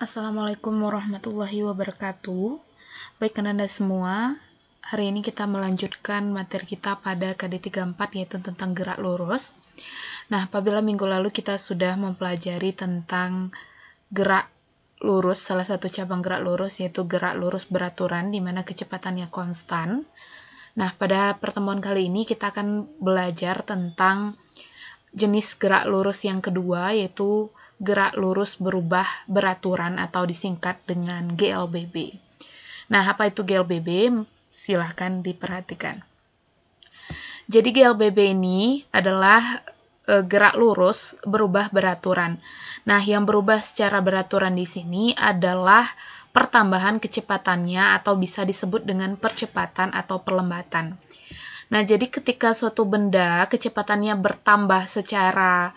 Assalamualaikum warahmatullahi wabarakatuh. Baik Anda semua, hari ini kita melanjutkan materi kita pada KD 34 yaitu tentang gerak lurus. Nah, apabila minggu lalu kita sudah mempelajari tentang gerak lurus, salah satu cabang gerak lurus yaitu gerak lurus beraturan di mana kecepatannya konstan. Nah, pada pertemuan kali ini kita akan belajar tentang jenis gerak lurus yang kedua, yaitu gerak lurus berubah beraturan atau disingkat dengan GLBB. Nah, apa itu GLBB? Silahkan diperhatikan. Jadi GLBB ini adalah gerak lurus berubah beraturan. Nah, yang berubah secara beraturan di sini adalah pertambahan kecepatannya atau bisa disebut dengan percepatan atau perlambatan. Nah, jadi ketika suatu benda kecepatannya bertambah secara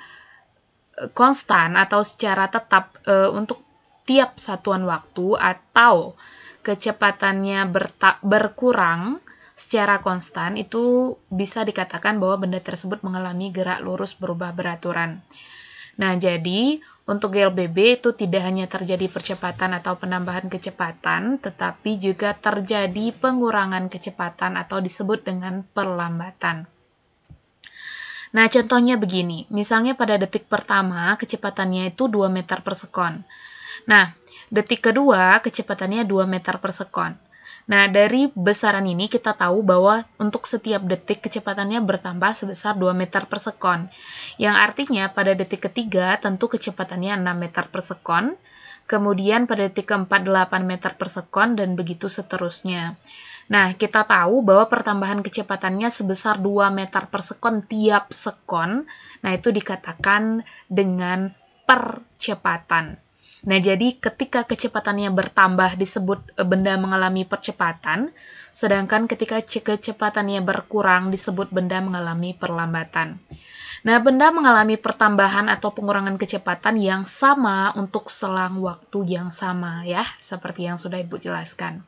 konstan atau secara tetap untuk tiap satuan waktu atau kecepatannya berkurang secara konstan, itu bisa dikatakan bahwa benda tersebut mengalami gerak lurus berubah beraturan. Nah, jadi untuk GLBB itu tidak hanya terjadi percepatan atau penambahan kecepatan, tetapi juga terjadi pengurangan kecepatan atau disebut dengan perlambatan. Nah, contohnya begini. Misalnya pada detik pertama, kecepatannya itu 2 meter per sekon. Nah, detik kedua, kecepatannya 2 meter per sekon. Nah, dari besaran ini kita tahu bahwa untuk setiap detik kecepatannya bertambah sebesar 2 meter per sekon. Yang artinya pada detik ketiga tentu kecepatannya 6 meter per sekon, kemudian pada detik keempat 8 meter per sekon, dan begitu seterusnya. Nah, kita tahu bahwa pertambahan kecepatannya sebesar 2 meter per sekon tiap sekon. Nah, itu dikatakan dengan percepatan. Nah, jadi ketika kecepatannya bertambah disebut benda mengalami percepatan, sedangkan ketika kecepatannya berkurang disebut benda mengalami perlambatan. Nah, benda mengalami pertambahan atau pengurangan kecepatan yang sama untuk selang waktu yang sama, ya, seperti yang sudah Ibu jelaskan.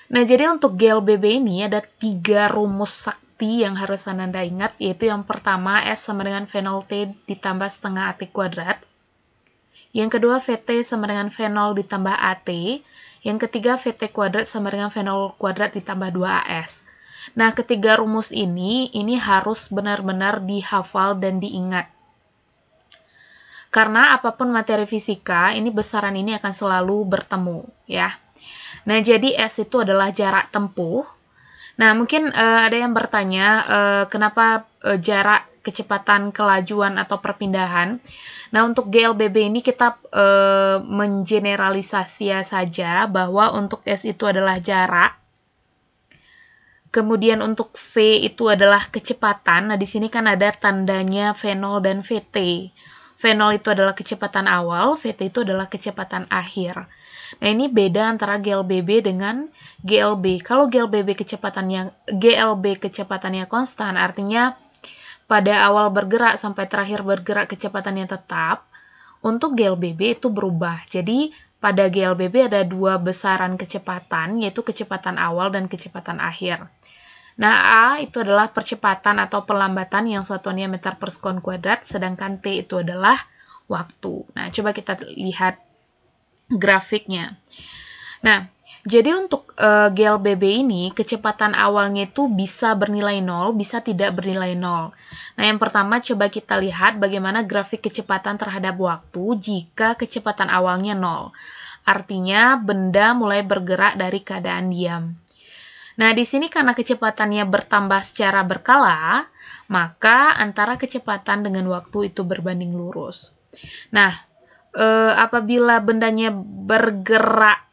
Nah, jadi untuk GLBB ini ada 3 rumus sakti yang harus Anda ingat, yaitu yang pertama S sama dengan V0 T ditambah setengah AT kuadrat. Yang kedua, VT sama dengan V0 ditambah AT. Yang ketiga, VT kuadrat sama dengan V0 kuadrat ditambah 2AS. Nah, ketiga rumus ini harus benar-benar dihafal dan diingat. Karena apapun materi fisika, ini besaran ini akan selalu bertemu, ya. Nah, jadi S itu adalah jarak tempuh. Nah, mungkin ada yang bertanya, kenapa jarak kecepatan kelajuan atau perpindahan. Nah, untuk GLBB ini kita mengeneralisasi saja bahwa untuk S itu adalah jarak. Kemudian untuk V itu adalah kecepatan. Nah, di sini kan ada tandanya V0 dan VT. V0 itu adalah kecepatan awal, VT itu adalah kecepatan akhir. Nah, ini beda antara GLBB dengan GLB. Kalau GLB kecepatannya konstan, artinya pada awal bergerak sampai terakhir bergerak kecepatannya tetap. Untuk GLBB itu berubah. Jadi, pada GLBB ada 2 besaran kecepatan, yaitu kecepatan awal dan kecepatan akhir. Nah, A itu adalah percepatan atau perlambatan yang satuannya meter per sekon kuadrat, sedangkan T itu adalah waktu. Nah, coba kita lihat grafiknya. Nah, jadi untuk GLBB ini, kecepatan awalnya itu bisa bernilai 0, bisa tidak bernilai 0. Nah, yang pertama coba kita lihat bagaimana grafik kecepatan terhadap waktu jika kecepatan awalnya 0. Artinya, benda mulai bergerak dari keadaan diam. Nah, di sini karena kecepatannya bertambah secara berkala, maka antara kecepatan dengan waktu itu berbanding lurus. Nah, apabila bendanya bergerak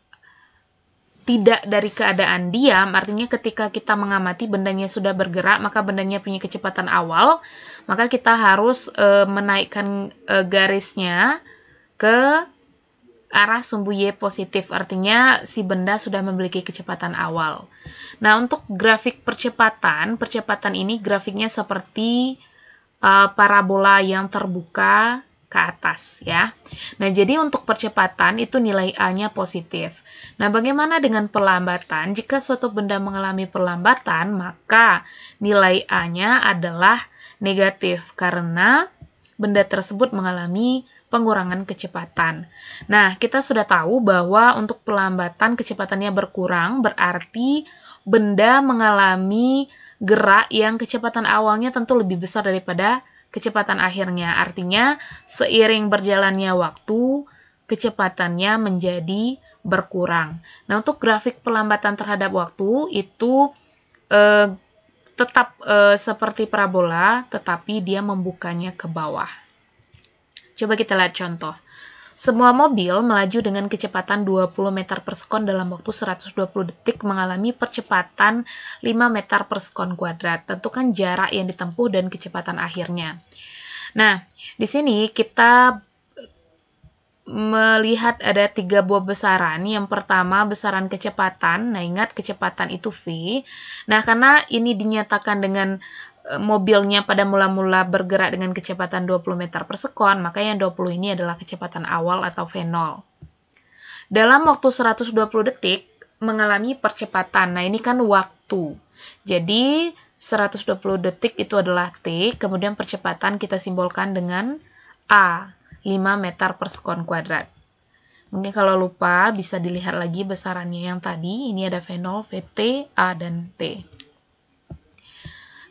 tidak dari keadaan diam, artinya ketika kita mengamati bendanya sudah bergerak, maka bendanya punya kecepatan awal, maka kita harus menaikkan garisnya ke arah sumbu Y positif, artinya si benda sudah memiliki kecepatan awal. Nah, untuk grafik percepatan ini grafiknya seperti parabola yang terbuka ke atas, ya. Nah, jadi untuk percepatan itu nilai A-nya positif. Nah, bagaimana dengan perlambatan? Jika suatu benda mengalami perlambatan, maka nilai A-nya adalah negatif karena benda tersebut mengalami pengurangan kecepatan. Nah, kita sudah tahu bahwa untuk pelambatan kecepatannya berkurang, berarti benda mengalami gerak yang kecepatan awalnya tentu lebih besar daripada kecepatan akhirnya. Artinya, seiring berjalannya waktu, kecepatannya menjadi berkurang. Nah, untuk grafik pelambatan terhadap waktu itu tetap seperti parabola, tetapi dia membukanya ke bawah. Coba kita lihat contoh. Semua mobil melaju dengan kecepatan 20 meter per sekon dalam waktu 120 detik mengalami percepatan 5 meter per sekon kuadrat. Tentukan jarak yang ditempuh dan kecepatan akhirnya. Nah, di sini kita melihat ada 3 buah besaran. Yang pertama besaran kecepatan. Nah, ingat kecepatan itu V. Nah, karena ini dinyatakan dengan mobilnya pada mula-mula bergerak dengan kecepatan 20 meter per sekon, maka yang 20 ini adalah kecepatan awal atau V0. Dalam waktu 120 detik mengalami percepatan. Nah, ini kan waktu. Jadi 120 detik itu adalah T, kemudian percepatan kita simbolkan dengan A. 5 meter per sekon kuadrat. Mungkin kalau lupa bisa dilihat lagi besarannya yang tadi. Ini ada V0, VT, A, dan T.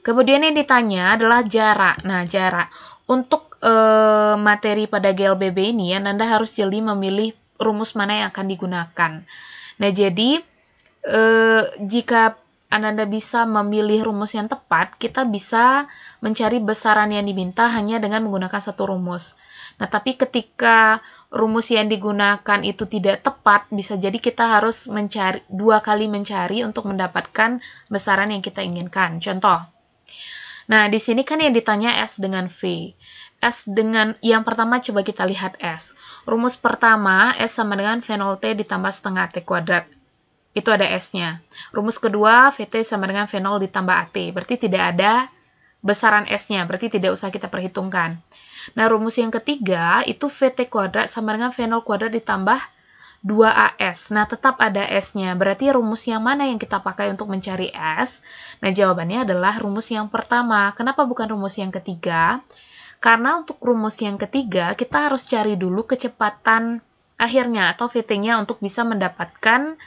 Kemudian yang ditanya adalah jarak. Nah, jarak. Untuk materi pada GLBB ini, Anda harus jeli memilih rumus mana yang akan digunakan. Nah, jadi jika Anda bisa memilih rumus yang tepat, kita bisa mencari besaran yang diminta hanya dengan menggunakan satu rumus. Nah, tapi ketika rumus yang digunakan itu tidak tepat, bisa jadi kita harus mencari 2 kali mencari untuk mendapatkan besaran yang kita inginkan. Contoh. Nah, di sini kan yang ditanya S dengan V. S dengan yang pertama coba kita lihat S. Rumus pertama S sama dengan V0T ditambah setengah T kuadrat. Itu ada S-nya. Rumus kedua VT sama dengan V0 ditambah AT. Berarti tidak ada besaran S-nya. Berarti tidak usah kita perhitungkan. Nah, rumus yang ketiga itu VT kuadrat sama dengan V0 kuadrat ditambah 2AS. Nah, tetap ada S-nya. Berarti rumus yang mana yang kita pakai untuk mencari S? Nah, jawabannya adalah rumus yang pertama. Kenapa bukan rumus yang ketiga? Karena untuk rumus yang ketiga, kita harus cari dulu kecepatan akhirnya atau VT-nya untuk bisa mendapatkan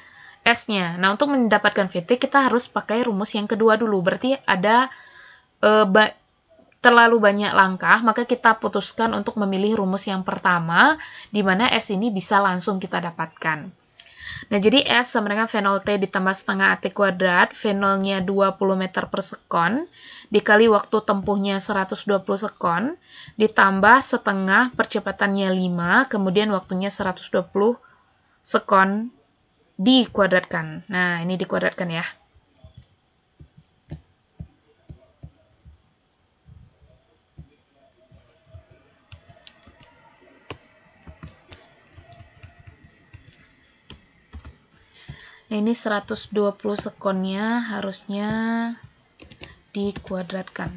S-nya. Nah, untuk mendapatkan VT, kita harus pakai rumus yang kedua dulu. Berarti ada terlalu banyak langkah, maka kita putuskan untuk memilih rumus yang pertama, di mana S ini bisa langsung kita dapatkan. Nah, jadi S sama dengan V0T ditambah setengah AT kuadrat, V0-nya 20 meter per sekon, dikali waktu tempuhnya 120 sekon, ditambah setengah percepatannya 5, kemudian waktunya 120 sekon, dikuadratkan. Nah, ini dikuadratkan ya. Nah, ini 120 sekonnya harusnya dikuadratkan.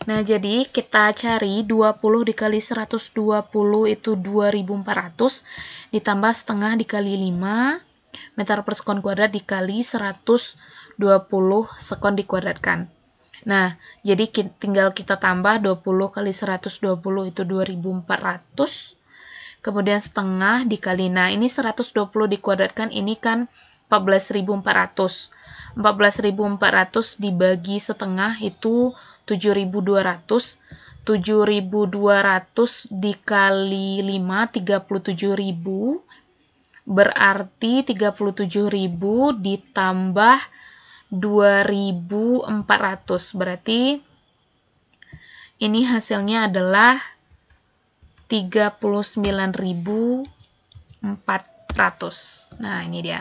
Nah, jadi kita cari 20 dikali 120 itu 2400, ditambah setengah dikali 5 meter per sekon kuadrat dikali 120 sekon dikuadratkan. Nah, jadi tinggal kita tambah 20 kali 120 itu 2400, kemudian setengah dikali, nah ini 120 dikuadratkan, ini kan 14.400. 14.400 dibagi setengah itu 7.200. 7.200 dikali 5, 37.000. Berarti 37.000 ditambah 2.400. Berarti ini hasilnya adalah 39.400. Nah, ini dia.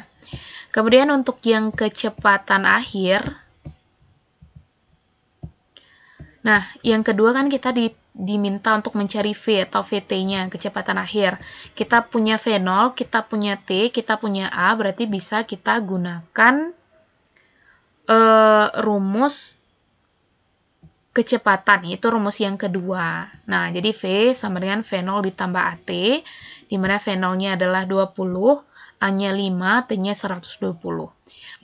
Kemudian untuk yang kecepatan akhir, nah, yang kedua kan kita diminta untuk mencari V atau VT-nya, kecepatan akhir. Kita punya V0, kita punya T, kita punya A, berarti bisa kita gunakan rumus kecepatan, itu rumus yang kedua. Nah, jadi V sama dengan V0 ditambah AT, di mana V0-nya adalah 20, A-nya 5, T-nya 120.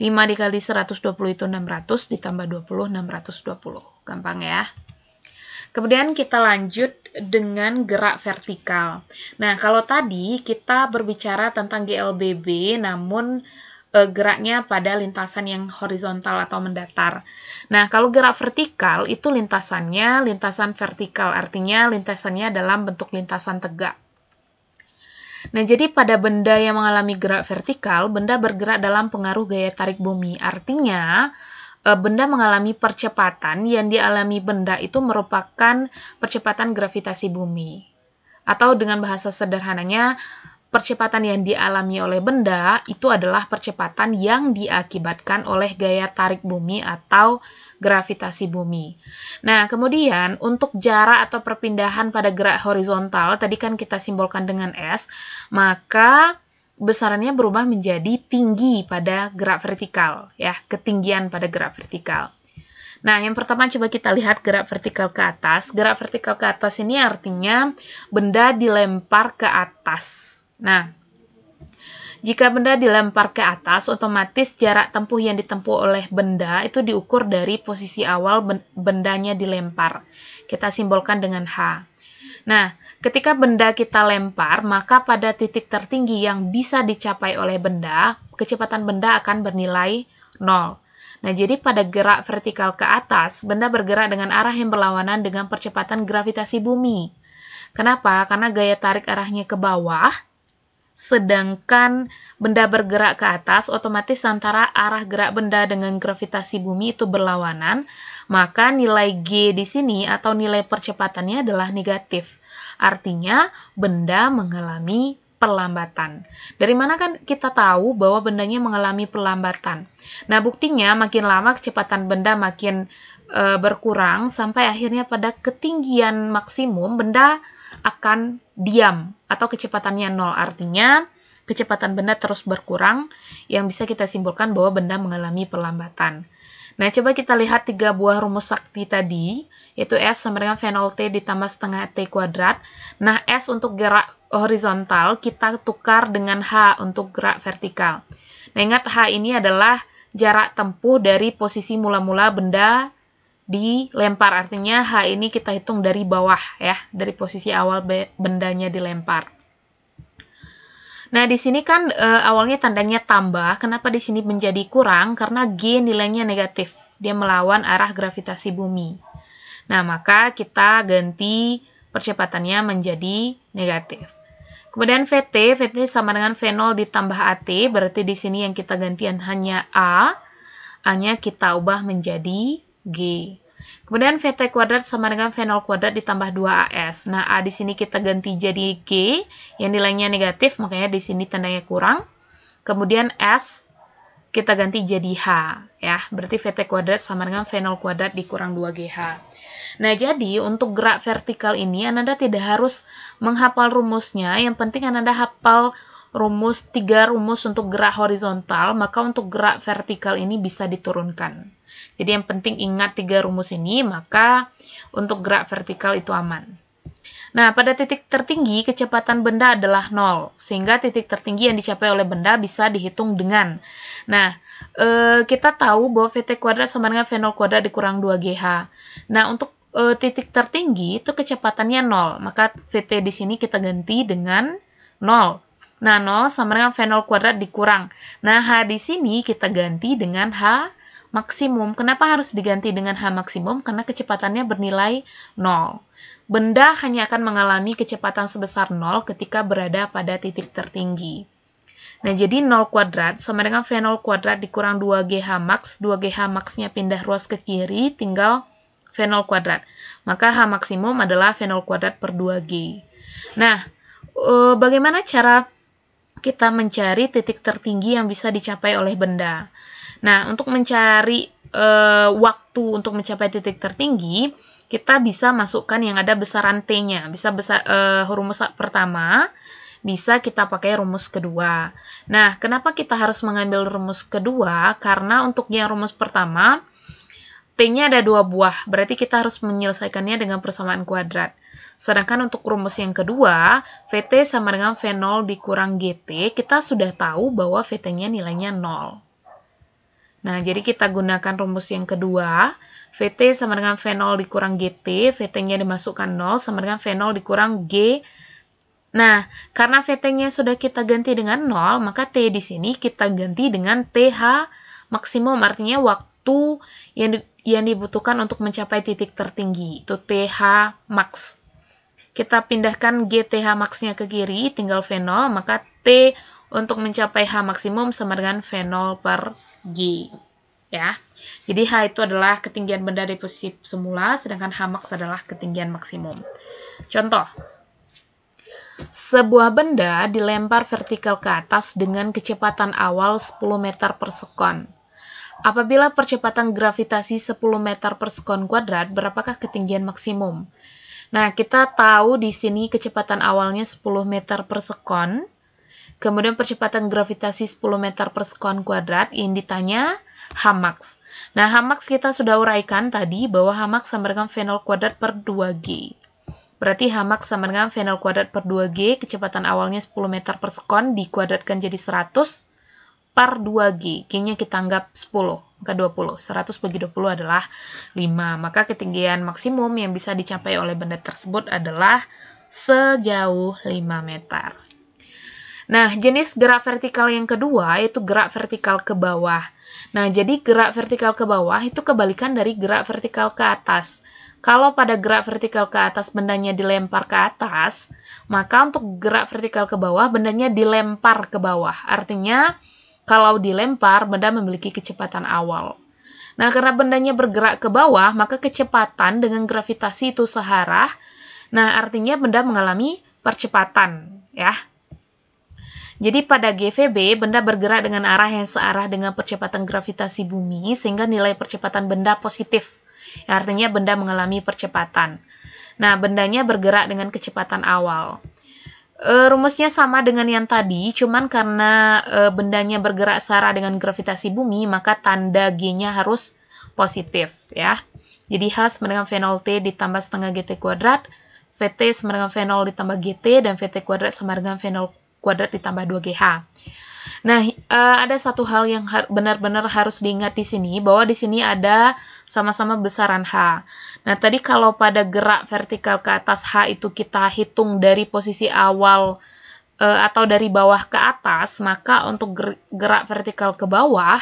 5 dikali 120 itu 600, ditambah 20, 620. Gampang ya. Kemudian kita lanjut dengan gerak vertikal. Nah, kalau tadi kita berbicara tentang GLBB, namun geraknya pada lintasan yang horizontal atau mendatar. Nah, kalau gerak vertikal itu lintasannya lintasan vertikal, artinya lintasannya dalam bentuk lintasan tegak. Nah, jadi pada benda yang mengalami gerak vertikal, benda bergerak dalam pengaruh gaya tarik bumi. Artinya, benda mengalami percepatan yang dialami benda itu merupakan percepatan gravitasi bumi. Atau dengan bahasa sederhananya, percepatan yang dialami oleh benda itu adalah percepatan yang diakibatkan oleh gaya tarik bumi atau gravitasi bumi. Nah, kemudian untuk jarak atau perpindahan pada gerak horizontal, tadi kan kita simbolkan dengan S, maka besarannya berubah menjadi tinggi pada gerak vertikal, ya, ketinggian pada gerak vertikal. Nah, yang pertama coba kita lihat gerak vertikal ke atas. Gerak vertikal ke atas ini artinya benda dilempar ke atas. Nah, jika benda dilempar ke atas, otomatis jarak tempuh yang ditempuh oleh benda itu diukur dari posisi awal bendanya dilempar. Kita simbolkan dengan H. Nah, ketika benda kita lempar, maka pada titik tertinggi yang bisa dicapai oleh benda, kecepatan benda akan bernilai 0. Nah, jadi pada gerak vertikal ke atas, benda bergerak dengan arah yang berlawanan dengan percepatan gravitasi bumi. Kenapa? Karena gaya tarik arahnya ke bawah, sedangkan benda bergerak ke atas, otomatis antara arah gerak benda dengan gravitasi bumi itu berlawanan, maka nilai G di sini atau nilai percepatannya adalah negatif. Artinya, benda mengalami perlambatan. Dari mana kan kita tahu bahwa bendanya mengalami perlambatan? Nah, buktinya makin lama kecepatan benda makin berkurang, sampai akhirnya pada ketinggian maksimum benda akan diam atau kecepatannya 0. Artinya kecepatan benda terus berkurang, yang bisa kita simpulkan bahwa benda mengalami perlambatan. Nah, coba kita lihat 3 buah rumus sakti tadi, yaitu S sama dengan V0T ditambah setengah T kuadrat. Nah, S untuk gerak horizontal kita tukar dengan H untuk gerak vertikal. Nah, ingat H ini adalah jarak tempuh dari posisi mula-mula benda dilempar, artinya H ini kita hitung dari bawah ya, dari posisi awal bendanya dilempar. Nah, di sini kan awalnya tandanya tambah, kenapa di sini menjadi kurang? Karena G nilainya negatif, dia melawan arah gravitasi bumi. Nah, maka kita ganti percepatannya menjadi negatif. Kemudian VT sama dengan V0 ditambah AT, berarti di sini yang kita gantian hanya A, A-nya kita ubah menjadi G. Kemudian VT kuadrat sama dengan V0 kuadrat ditambah 2AS. Nah, A di sini kita ganti jadi G, yang nilainya negatif, makanya di sini tandanya kurang. Kemudian S kita ganti jadi H, ya. Berarti VT kuadrat sama dengan V0 kuadrat dikurang 2GH. Nah, jadi untuk gerak vertikal ini, Ananda tidak harus menghafal rumusnya, yang penting Ananda hafal rumus 3 rumus untuk gerak horizontal, maka untuk gerak vertikal ini bisa diturunkan. Jadi yang penting ingat 3 rumus ini, maka untuk gerak vertikal itu aman. Nah, pada titik tertinggi kecepatan benda adalah 0, sehingga titik tertinggi yang dicapai oleh benda bisa dihitung dengan. Nah, kita tahu bahwa VT kuadrat sama dengan V0 kuadrat dikurang 2GH. Nah, untuk titik tertinggi itu kecepatannya 0, maka VT di sini kita ganti dengan 0. Nah, 0 sama dengan V0 kuadrat dikurang. Nah, H di sini kita ganti dengan H maksimum. Kenapa harus diganti dengan H maksimum? Karena kecepatannya bernilai 0. Benda hanya akan mengalami kecepatan sebesar 0 ketika berada pada titik tertinggi. Nah, jadi 0 kuadrat sama dengan V0 kuadrat dikurang 2GH max. 2GH max-nya pindah ruas ke kiri, tinggal V0 kuadrat. Maka H maksimum adalah V0 kuadrat per 2G. Nah, bagaimana cara kita mencari titik tertinggi yang bisa dicapai oleh benda? Nah, untuk mencari waktu untuk mencapai titik tertinggi, kita bisa masukkan yang ada besaran T-nya. Bisa rumus pertama, bisa kita pakai rumus kedua. Nah, kenapa kita harus mengambil rumus kedua? Karena untuk yang rumus pertama, T-nya ada 2 buah, berarti kita harus menyelesaikannya dengan persamaan kuadrat. Sedangkan untuk rumus yang kedua, VT sama dengan V0 dikurang GT, kita sudah tahu bahwa VT-nya nilainya 0. Nah, jadi kita gunakan rumus yang kedua, VT sama dengan V0 dikurang GT, VT-nya dimasukkan 0 sama dengan V0 dikurang G. Nah, karena VT-nya sudah kita ganti dengan 0, maka T di sini kita ganti dengan TH maksimum, artinya waktu yang dibutuhkan untuk mencapai titik tertinggi, itu TH max. Kita pindahkan GTH max-nya ke kiri, tinggal V0, maka T untuk mencapai H maksimum sama dengan V0 per G. Ya. Jadi H itu adalah ketinggian benda dari posisi semula, sedangkan H max adalah ketinggian maksimum. Contoh, sebuah benda dilempar vertikal ke atas dengan kecepatan awal 10 meter per sekon. Apabila percepatan gravitasi 10 meter per sekon kuadrat, berapakah ketinggian maksimum? Nah, kita tahu di sini kecepatan awalnya 10 meter per sekon, kemudian percepatan gravitasi 10 meter per sekon kuadrat, ini ditanya H max. Nah, H max kita sudah uraikan tadi bahwa H max sama dengan V0 kuadrat per 2G. Berarti H max sama dengan V0 kuadrat per 2G, kecepatan awalnya 10 meter per sekon, dikuadratkan jadi 100 per 2G. G-nya kita anggap 10, maka 20. 100 bagi 20 adalah 5. Maka ketinggian maksimum yang bisa dicapai oleh benda tersebut adalah sejauh 5 meter. Nah, jenis gerak vertikal yang kedua yaitu gerak vertikal ke bawah. Nah, jadi gerak vertikal ke bawah itu kebalikan dari gerak vertikal ke atas. Kalau pada gerak vertikal ke atas bendanya dilempar ke atas, maka untuk gerak vertikal ke bawah bendanya dilempar ke bawah. Artinya, kalau dilempar, benda memiliki kecepatan awal. Nah, karena bendanya bergerak ke bawah, maka kecepatan dengan gravitasi itu searah. Nah, artinya benda mengalami percepatan, ya. Jadi pada GVB, benda bergerak dengan arah yang searah dengan percepatan gravitasi bumi, sehingga nilai percepatan benda positif. Ya, artinya benda mengalami percepatan. Nah, bendanya bergerak dengan kecepatan awal. Rumusnya sama dengan yang tadi, cuman karena bendanya bergerak searah dengan gravitasi bumi, maka tanda G-nya harus positif, ya. Jadi H sama dengan V0T ditambah setengah GT kuadrat, VT sama dengan V0 ditambah GT, dan VT kuadrat sama dengan V0 kuadrat ditambah 2GH. Nah, ada satu hal yang benar-benar harus diingat di sini, bahwa di sini ada sama-sama besaran H. Nah, tadi kalau pada gerak vertikal ke atas H itu kita hitung dari posisi awal atau dari bawah ke atas, maka untuk gerak vertikal ke bawah,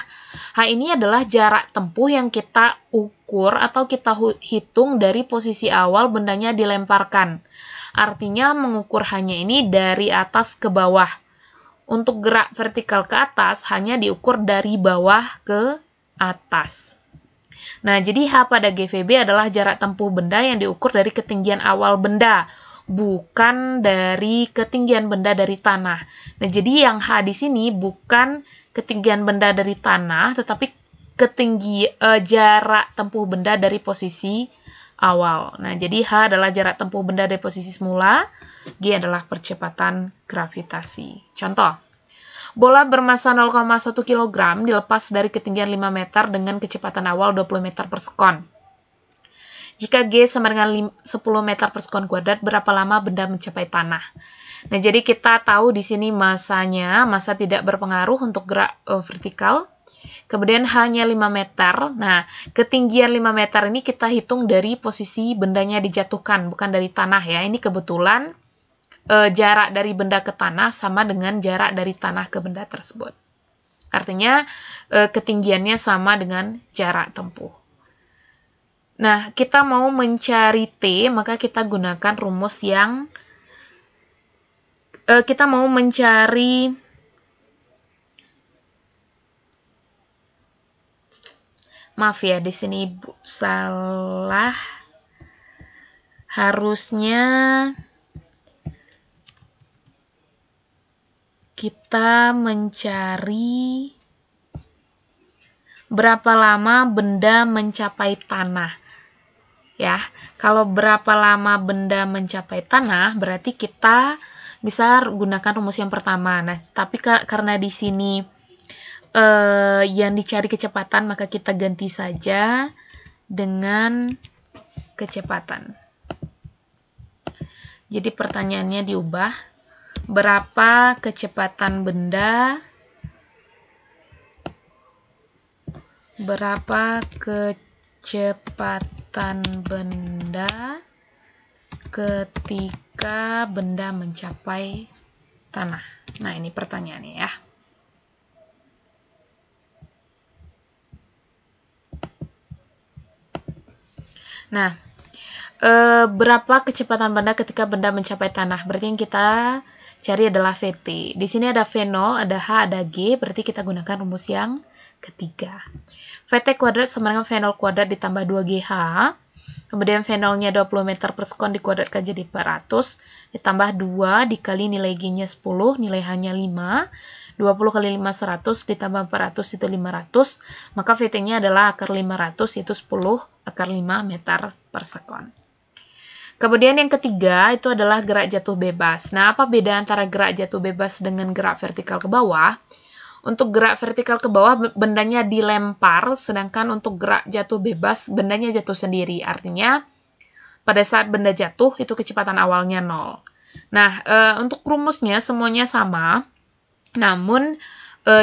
H ini adalah jarak tempuh yang kita ukur atau kita hitung dari posisi awal bendanya dilemparkan. Artinya mengukur hanya ini dari atas ke bawah. Untuk gerak vertikal ke atas hanya diukur dari bawah ke atas. Nah, jadi H pada GVB adalah jarak tempuh benda yang diukur dari ketinggian awal benda, bukan dari ketinggian benda dari tanah. Nah, jadi yang H di sini bukan ketinggian benda dari tanah, tetapi jarak tempuh benda dari posisi awal. Nah, jadi H adalah jarak tempuh benda dari posisi semula, G adalah percepatan gravitasi. Contoh, bola bermassa 0,1 kg dilepas dari ketinggian 5 meter dengan kecepatan awal 20 meter per sekon. Jika G sama dengan 10 meter per sekon kuadrat, berapa lama benda mencapai tanah? Nah, jadi kita tahu di sini massa tidak berpengaruh untuk gerak vertikal. Kemudian hanya 5 meter. Nah, ketinggian 5 meter ini kita hitung dari posisi bendanya dijatuhkan, bukan dari tanah ya. Ini kebetulan jarak dari benda ke tanah sama dengan jarak dari tanah ke benda tersebut. Artinya, ketinggiannya sama dengan jarak tempuh. Nah, kita mau mencari T, maka kita gunakan rumus yang kita mau mencari maaf ya, di sini Ibu salah. Harusnya kita mencari berapa lama benda mencapai tanah. Ya, kalau berapa lama benda mencapai tanah, berarti kita bisa gunakan rumus yang pertama. Nah, tapi karena di sini yang dicari kecepatan, maka kita ganti saja dengan kecepatan. Jadi pertanyaannya diubah, berapa kecepatan benda ketika benda mencapai tanah. Nah, ini pertanyaannya ya. Nah, berapa kecepatan benda ketika benda mencapai tanah? Berarti yang kita cari adalah VT. Di sini ada V0, ada H, ada G, berarti kita gunakan rumus yang ketiga. VT kuadrat sama dengan V0 kuadrat ditambah 2GH. Kemudian V0-nya 20 meter per sekon dikuadratkan jadi 400, ditambah 2 dikali nilai G-nya 10, nilai H-nya 5, 20 kali 5, 100, ditambah 400 itu 500, maka VT-nya adalah akar 500, yaitu 10 akar 5 meter per sekon. Kemudian yang ketiga itu adalah gerak jatuh bebas. Nah, apa beda antara gerak jatuh bebas dengan gerak vertikal ke bawah? Untuk gerak vertikal ke bawah, bendanya dilempar, sedangkan untuk gerak jatuh bebas, bendanya jatuh sendiri. Artinya, pada saat benda jatuh, itu kecepatan awalnya 0. Nah, untuk rumusnya semuanya sama, namun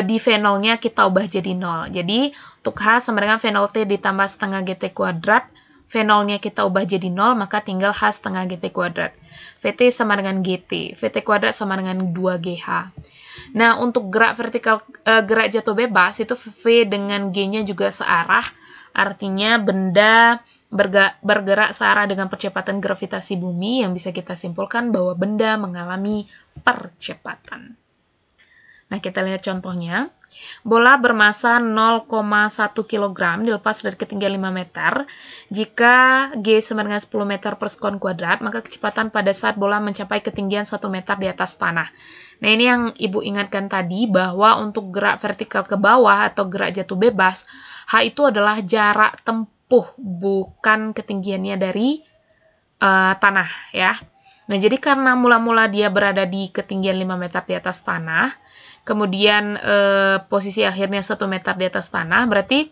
di V0-nya kita ubah jadi 0. Jadi, untuk H sama dengan V0T ditambah setengah GT kuadrat, V0-nya kita ubah jadi 0, maka tinggal H setengah GT kuadrat. VT sama dengan GT, VT kuadrat sama dengan 2GH. Nah, untuk gerak vertikal, gerak jatuh bebas, itu V dengan G-nya juga searah, artinya benda bergerak searah dengan percepatan gravitasi bumi, yang bisa kita simpulkan bahwa benda mengalami percepatan. Nah, kita lihat contohnya. Bola bermasa 0,1 kg dilepas dari ketinggian 5 meter. Jika G sama dengan 10 meter per sekon kuadrat, maka kecepatan pada saat bola mencapai ketinggian 1 meter di atas tanah. Nah, ini yang Ibu ingatkan tadi, bahwa untuk gerak vertikal ke bawah atau gerak jatuh bebas, H itu adalah jarak tempuh, bukan ketinggiannya dari tanah, ya. Nah, jadi karena mula-mula dia berada di ketinggian 5 meter di atas tanah, kemudian posisi akhirnya 1 meter di atas tanah, berarti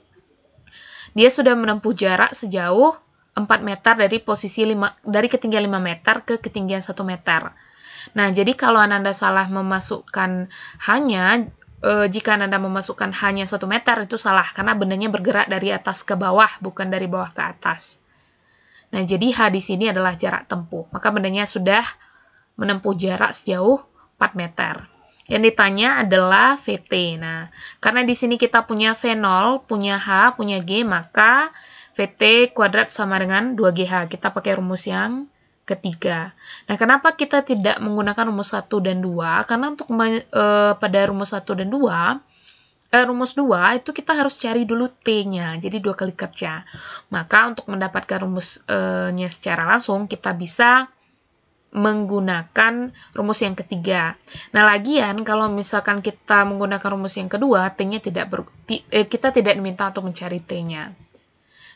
dia sudah menempuh jarak sejauh 4 meter dari ketinggian 5 meter ke ketinggian 1 meter. Nah, jadi kalau Ananda salah memasukkan hanya, jika Ananda memasukkan hanya 1 meter, itu salah, karena bendanya bergerak dari atas ke bawah, bukan dari bawah ke atas. Nah, jadi H di sini adalah jarak tempuh, maka bendanya sudah menempuh jarak sejauh 4 meter. Yang ditanya adalah VT. Nah, karena di sini kita punya V0, punya H, punya G, maka VT kuadrat sama dengan 2GH. Kita pakai rumus yang ketiga. Nah, kenapa kita tidak menggunakan rumus 1 dan 2? Karena untuk pada rumus 1 dan 2, rumus 2 itu kita harus cari dulu T-nya, jadi 2 kali kerja. Maka untuk mendapatkan rumusnya secara langsung, kita bisa menggunakan rumus yang ketiga. Nah, lagian kalau misalkan kita menggunakan rumus yang kedua, T-nya kita tidak diminta untuk mencari T-nya.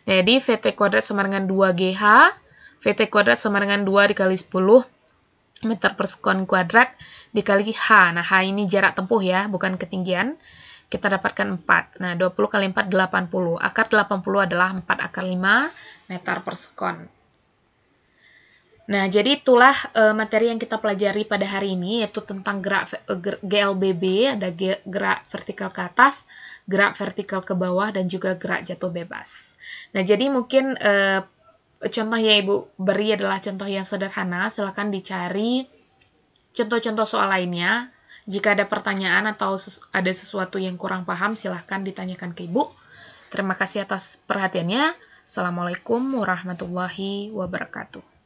Jadi, VT kuadrat sama dengan 2GH, VT kuadrat sama dengan 2 dikali 10 meter per sekon kuadrat dikali H. Nah, H ini jarak tempuh ya, bukan ketinggian. Kita dapatkan 4. Nah, 20 kali 4, 80. Akar 80 adalah 4 akar 5 meter per sekon. Nah, jadi itulah materi yang kita pelajari pada hari ini, yaitu tentang gerak GLBB, ada gerak vertikal ke atas, gerak vertikal ke bawah, dan juga gerak jatuh bebas. Nah, jadi mungkin contoh yang Ibu beri adalah contoh yang sederhana, silakan dicari contoh-contoh soal lainnya. Jika ada pertanyaan atau ada sesuatu yang kurang paham, silahkan ditanyakan ke Ibu. Terima kasih atas perhatiannya. Assalamualaikum warahmatullahi wabarakatuh.